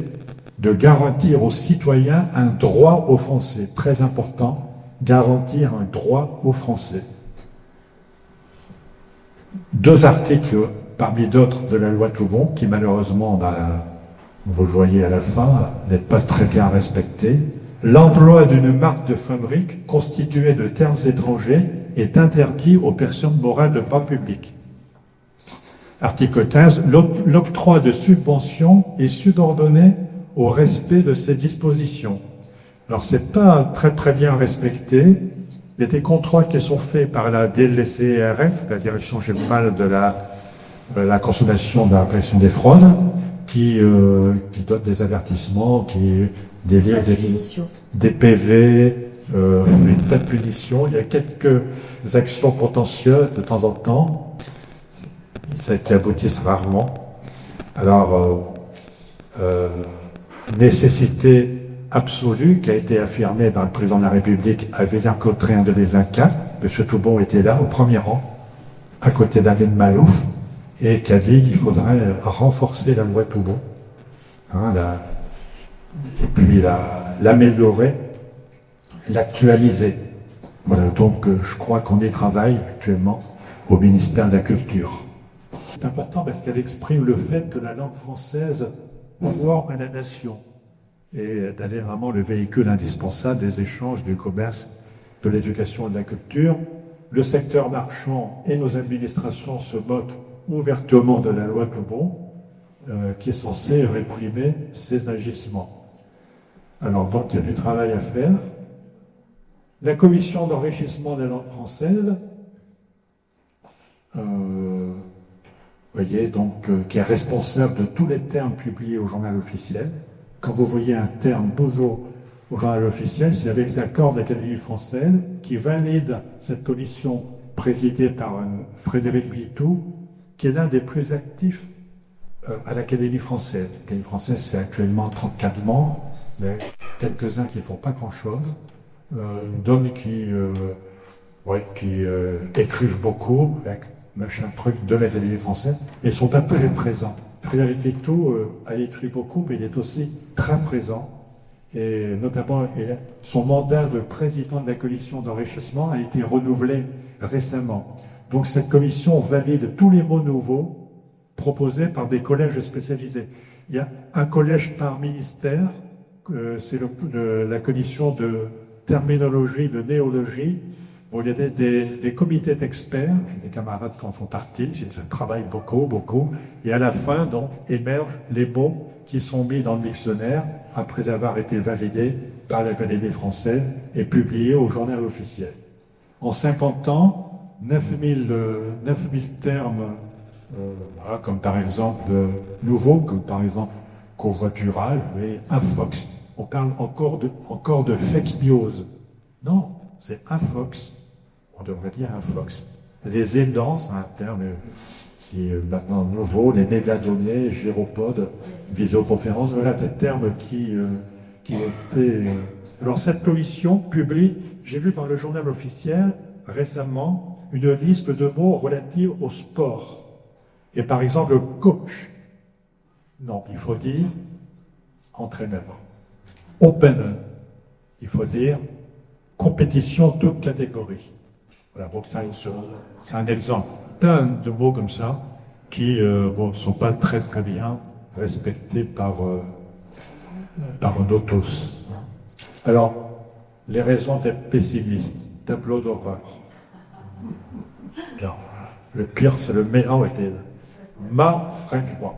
de garantir aux citoyens un droit aux Français. Très important, garantir un droit aux Français. 2 articles, parmi d'autres, de la loi Toubon, qui malheureusement, vous le voyez à la fin, n'est pas très bien respecté. L'emploi d'une marque de fabrique constituée de termes étrangers est interdit aux personnes morales de droit public. Article 15. L'octroi de subventions est subordonné au respect de ces dispositions. Alors, c'est pas très bien respecté. Il y a des contrats qui sont faits par la DLCRF, la Direction générale de la consommation, de la répression des fraudes, qui donne des avertissements, qui délivre des PV, pas de punition. Il y a quelques actions contentieuses de temps en temps, qui aboutissent rarement. Alors, nécessité absolue qui a été affirmée par le président de la République à Villers-Cotterêts en 2024. M. Toubon était là, au premier rang, à côté d'Amin Malouf, et qui a dit qu'il faudrait renforcer la loi Toubon, hein, et puis l'améliorer, l'actualiser. Voilà, donc je crois qu'on y travaille actuellement au ministère de la Culture. C'est important parce qu'elle exprime le fait que la langue française ouvre à la nation et d'aller vraiment le véhicule indispensable des échanges, du commerce, de l'éducation et de la culture. Le secteur marchand et nos administrations se moquent ouvertement de la loi Toubon, qui est censée réprimer ces agissements. Alors, donc, il y a du travail à faire. La commission d'enrichissement de la langue française, voyez, donc, qui est responsable de tous les termes publiés au journal officiel. Quand vous voyez un terme nouveau au journal officiel, c'est avec l'accord de l'Académie française qui valide cette commission présidée par Frédéric Vitou, qui est l'un des plus actifs à l'Académie française. L'Académie française, c'est actuellement 34 membres, mais quelques-uns qui ne font pas grand-chose, d'hommes qui écrivent beaucoup, avec machin truc de l'Académie française, et sont un peu présents. Frédéric Vitou a écrit beaucoup, mais il est aussi très présent. Et notamment, son mandat de président de la commission d'enrichissement a été renouvelé récemment. Donc cette commission valide tous les renouveaux proposés par des collèges spécialisés. Il y a un collège par ministère, c'est la commission terminologie, de néologie. Bon, il y a des comités d'experts, des camarades qui en font partie, ça travaille beaucoup, et à la fin, donc, émergent les mots qui sont mis dans le dictionnaire après avoir été validés par l'Académie française et publiés au journal officiel. En 50 ans, 9000 termes, voilà, comme par exemple nouveaux, comme par exemple covoiturage et infox. On parle encore de fake news. Non, c'est infox. On devrait dire infox. Les aidants, c'est un terme qui est maintenant nouveau, les mégadonnées, gyropodes, visioconférences, voilà des termes qui étaient... Alors cette commission publie, j'ai vu dans le journal officiel récemment, une liste de mots relatifs au sport. Et par exemple, coach. Non, il faut dire entraîneur. Opener. Il faut dire compétition toute catégorie. Voilà, donc c'est un exemple. Plein de mots comme ça qui ne sont pas très bien respectés par nous tous. Alors, les raisons d'être pessimiste, tableau d'horreur. Le pire, c'est le mélange des ma French-moi.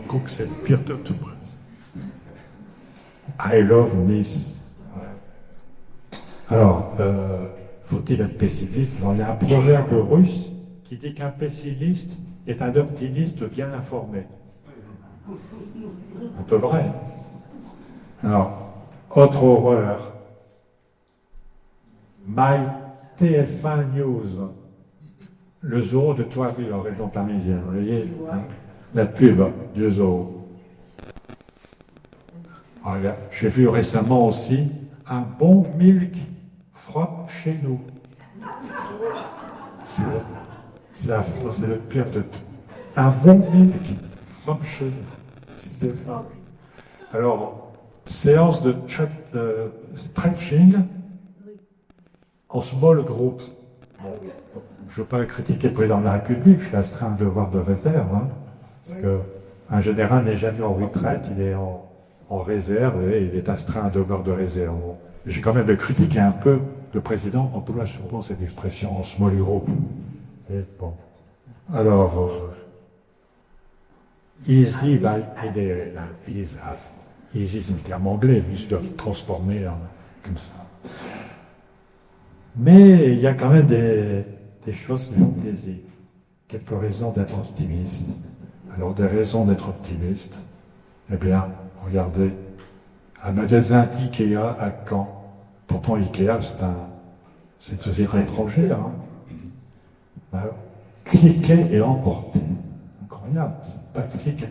Je trouve que c'est le pire de tout. I love Nice. Alors, faut-il être pessimiste? Il y a un proverbe russe qui dit qu'un pessimiste est un optimiste bien informé. Un peu vrai. Alors, autre horreur. My TF1 News. Le zoo de Thoisy, en région parisienne. Vous voyez, hein, la pub du zoo. Voilà. J'ai vu récemment aussi un bon milk from chez nous. C'est le pire de tout. Un bon milk from chez nous. Alors, séance de stretching en small group. Bon, je ne veux pas critiquer le président de la République, je suis astreint de devoir de réserve, hein, parce qu'un général n'est jamais en retraite, il est en réserve et il est astreint à un devoir de réserve. Bon. J'ai quand même critiqué un peu le président, emploie souvent cette expression en small group. Et bon. Alors, easy by easy, c'est un terme anglais, vu que je transformer comme ça. Mais il y a quand même des choses qui font plaisir. Quelques raisons d'être optimiste. Alors, des raisons d'être optimiste, eh bien, regardez, un magasin Ikea à Caen. Pourtant, Ikea, c'est une société étrangère. Hein. Alors, cliquez et emportez. Incroyable, c'est pas cliquer.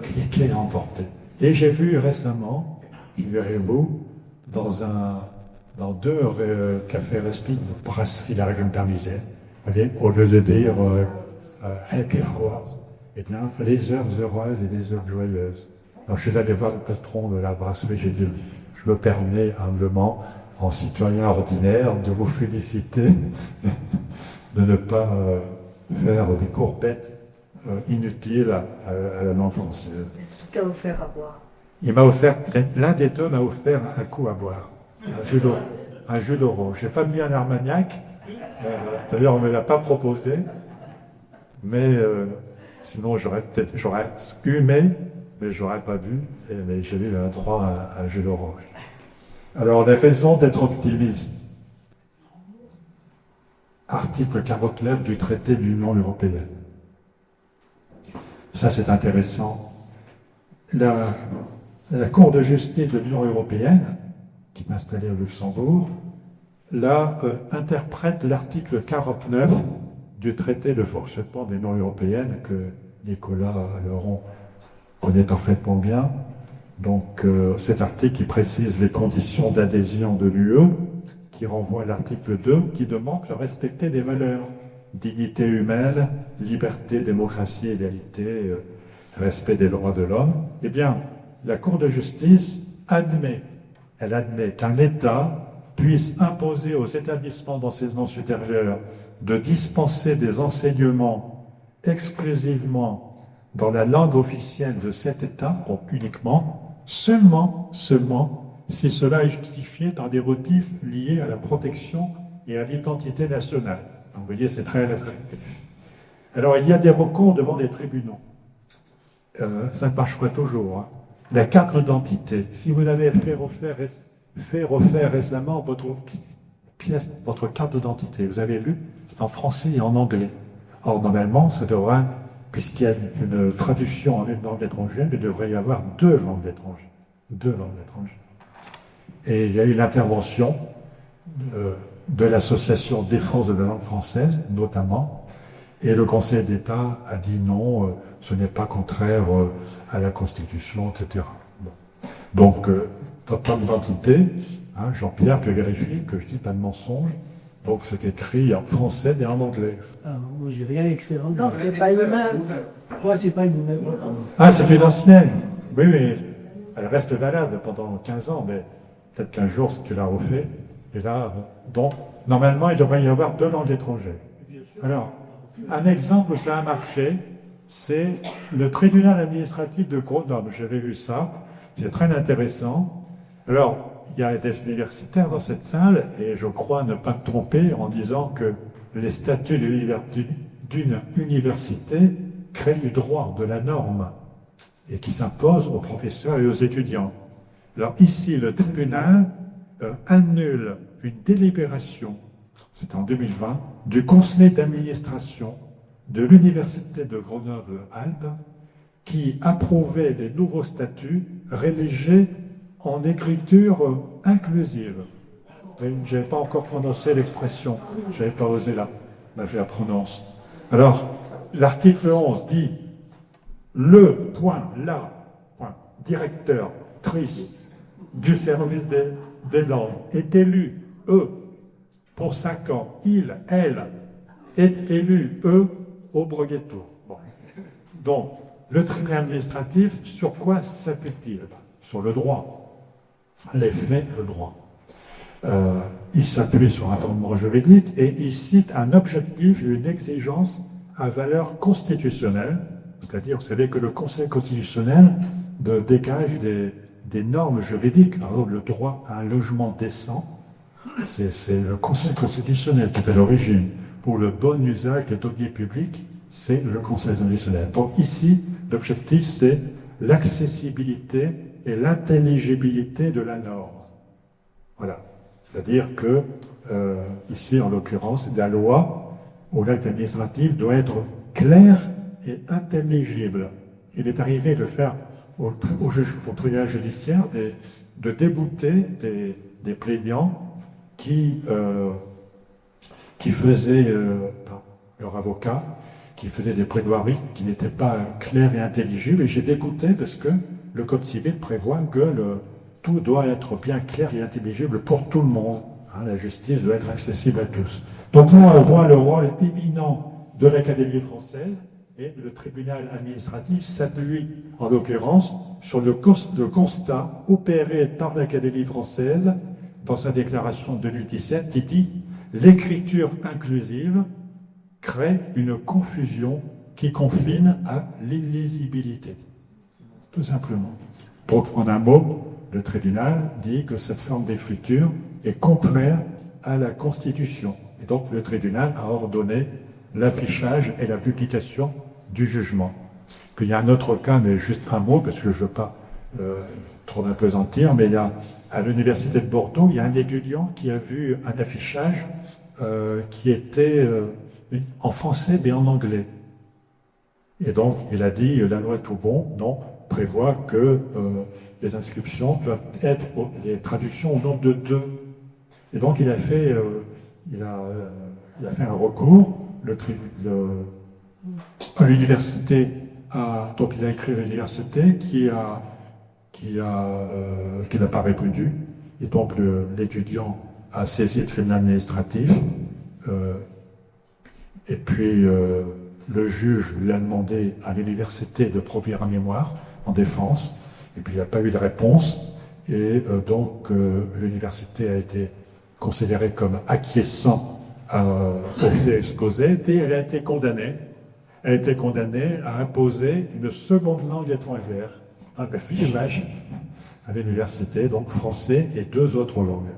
Cliquez et emportez. Et j'ai vu récemment, figurez-vous, dans deux cafés respites de brasserie la région parisienne, au lieu de dire happy hours, eh bien, les heures heureuses et les heures joyeuses. Donc, je suis allé voir le patron de la brasserie, j'ai dit, je me permets humblement, en citoyen ordinaire, de vous féliciter de ne pas faire des courbettes inutiles à la langue française. Qu'est-ce qu'il t'a offert à boire? Il m'a offert, l'un des deux m'a offert un coup à boire. Un jus d'orange. J'ai pas mis un armagnac, d'ailleurs on ne me l'a pas proposé, mais sinon j'aurais scumé, mais j'aurais pas bu, mais j'ai eu un droit à un jus d'orange. Alors des raisons d'être optimiste. Article 49 du traité de l'Union européenne. Ça c'est intéressant. La Cour de justice de l'Union européenne, qui est installée au Luxembourg, là, interprète l'article 49 du traité de fonctionnement de l'Union européenne que Nicolas Leron connaît parfaitement bien. Donc, cet article qui précise les conditions d'adhésion de l'UE, qui renvoie à l'article 2, qui demande de respecter des valeurs. Dignité humaine, liberté, démocratie, égalité, respect des droits de l'homme. Eh bien, la Cour de justice admet qu'un État puisse imposer aux établissements d'enseignement supérieur de dispenser des enseignements exclusivement dans la langue officielle de cet État, donc uniquement, seulement si cela est justifié par des motifs liés à la protection et à l'identité nationale. Donc, vous voyez, c'est très restrictif. Alors, il y a des recours devant les tribunaux. Ça ne marche pas toujours. Hein. La carte d'identité. Si vous avez fait refaire récemment votre carte d'identité, vous avez vu, c'est en français et en anglais. Or, normalement, ça devrait, puisqu'il y a une traduction en une langue étrangère, il devrait y avoir deux langues étrangères. Deux langues étrangères. Et il y a eu l'intervention de l'Association Défense de la langue française, notamment, et le Conseil d'État a dit non, ce n'est pas contraire à la Constitution, etc. Bon. Donc, carte d'identité, hein, Jean-Pierre peut vérifier que je dis pas de mensonge. Donc, c'est écrit en français et en anglais. Ah, moi, j'ai rien écrit en anglais. Non, c'est pas une même. Ouais, c'est pas une même. Ah, c'est une ancienne. Oui, mais elle reste valable pendant 15 ans, mais peut-être qu'un jour, si tu l'as refait. Et là, donc, normalement, il devrait y avoir deux langues étrangères. Alors, un exemple où ça a marché, c'est le tribunal administratif de Grenoble. J'avais vu ça, c'est très intéressant. Alors, il y a des universitaires dans cette salle, et je crois ne pas me tromper en disant que les statuts d'une université créent du droit, de la norme, et qui s'impose aux professeurs et aux étudiants. Alors ici, le tribunal annule une délibération, c'est en 2020, du conseil d'administration de l'université de Grenoble-Alpes qui approuvait les nouveaux statuts rédigés en écriture inclusive. Je n'avais pas encore prononcé l'expression, je n'avais pas osé la prononce. Alors, l'article 11 dit le directeur du service des langues est élu, pour 5 ans. Il, elle, est élu, au brevetto. Bon. Donc, le tribunal administratif, sur quoi s'appuie-t-il? Sur le droit. Les faits, le droit. Il s'appuie sur un fondement juridique et il cite un objectif et une exigence à valeur constitutionnelle, c'est-à-dire, vous savez que le Conseil constitutionnel dégage des normes juridiques. Alors, le droit à un logement décent, c'est le Conseil constitutionnel qui est à l'origine. Pour le bon usage des deniers publics, c'est le Conseil constitutionnel. Donc ici, l'objectif, c'est l'accessibilité et l'intelligibilité de la norme. Voilà. C'est-à-dire que, ici, en l'occurrence, la loi ou l'acte administratif doit être clair et intelligible. Il est arrivé de faire au tribunal judiciaire de débouter des plaignants qui faisaient, leur avocat, qui faisait des plaidoiries qui n'étaient pas claires et intelligibles. Et j'ai dégoûté parce que le Code civil prévoit que tout doit être bien clair et intelligible pour tout le monde. Hein, la justice doit être accessible à tous. Donc nous, on voit le rôle éminent de l'Académie française et le tribunal administratif s'appuie, en l'occurrence, sur le constat opéré par l'Académie française dans sa déclaration de 2017 qui dit « L'écriture inclusive crée une confusion qui confine à l'illisibilité. » Tout simplement. Pour prendre un mot, le tribunal dit que cette forme d'écriture est contraire à la Constitution. Et donc le tribunal a ordonné l'affichage et la publication du jugement. Qu'il y a un autre cas, mais juste un mot, parce que je ne veux pas trop m'apesantir, mais il y a, à l'université de Bordeaux, il y a un étudiant qui a vu un affichage qui était en français mais en anglais. Et donc il a dit, la loi Toubon, non, prévoit que les inscriptions doivent être, les traductions au nombre de 2. Et donc il a fait un recours, l'université donc il a écrit à l'université qui n'a pas répondu, et donc l'étudiant a saisi le tribunal administratif, et puis le juge lui a demandé à l'université de produire un mémoire en défense, et puis il n'y a pas eu de réponse, et donc l'université a été considérée comme acquiescent au fait exposé, et elle a été condamnée. Elle a été condamnée à imposer une seconde langue étrangère. un befähigt à l'université, donc français et 2 autres langues.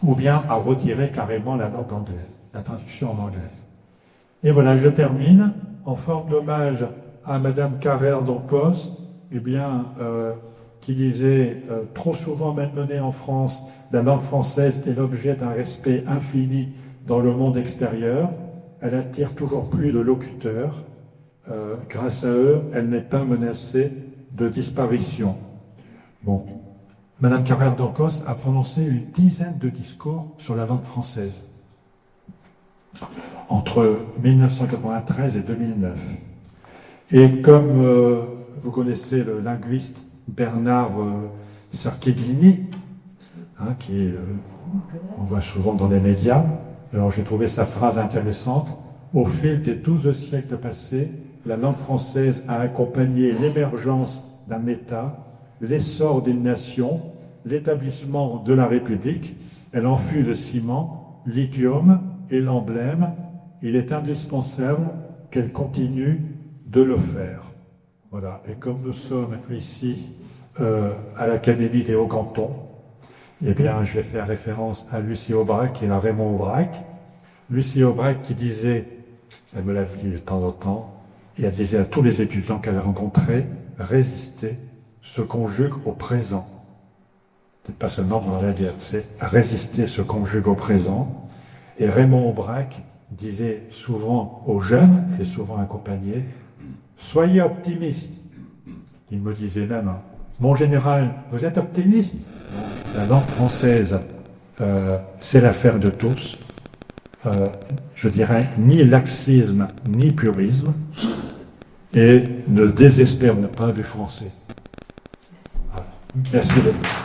Ou bien à retirer carrément la langue anglaise, la traduction en anglaise. Et voilà, je termine en forme d'hommage à Madame Carrère d'Oncos, eh bien, qui disait trop souvent malmenée en France, la langue française est l'objet d'un respect infini dans le monde extérieur. Elle attire toujours plus de locuteurs. Grâce à eux, elle n'est pas menacée de disparition. Bon, Madame Carrère d'Oncos a prononcé une dizaine de discours sur la langue française entre 1993 et 2009. Et comme vous connaissez le linguiste Bernard Cerchiglini, qui on voit souvent dans les médias, alors j'ai trouvé sa phrase intéressante. Au fil des 12 siècles passés, la langue française a accompagné l'émergence d'un État, l'essor d'une nation, l'établissement de la République. Elle en fut le ciment, l'idiome et l'emblème. Il est indispensable qu'elle continue de le faire. Voilà. Et comme nous sommes ici à l'Académie des Hauts-Cantons, eh bien, je vais faire référence à Lucie Aubrac et à Raymond Aubrac. Lucie Aubrac qui disait, elle me l'a dit de temps en temps, et elle disait à tous les étudiants qu'elle rencontrait, résister se conjugue au présent. C'est pas seulement dans la guerre, c'est résister se conjugue au présent. Et Raymond Aubrac disait souvent aux jeunes, qui est souvent accompagné, soyez optimistes. Il me disait même, mon général, vous êtes optimiste? La langue française, c'est l'affaire de tous. Je dirais ni laxisme, ni purisme. Et ne désespère pas du français. Merci beaucoup.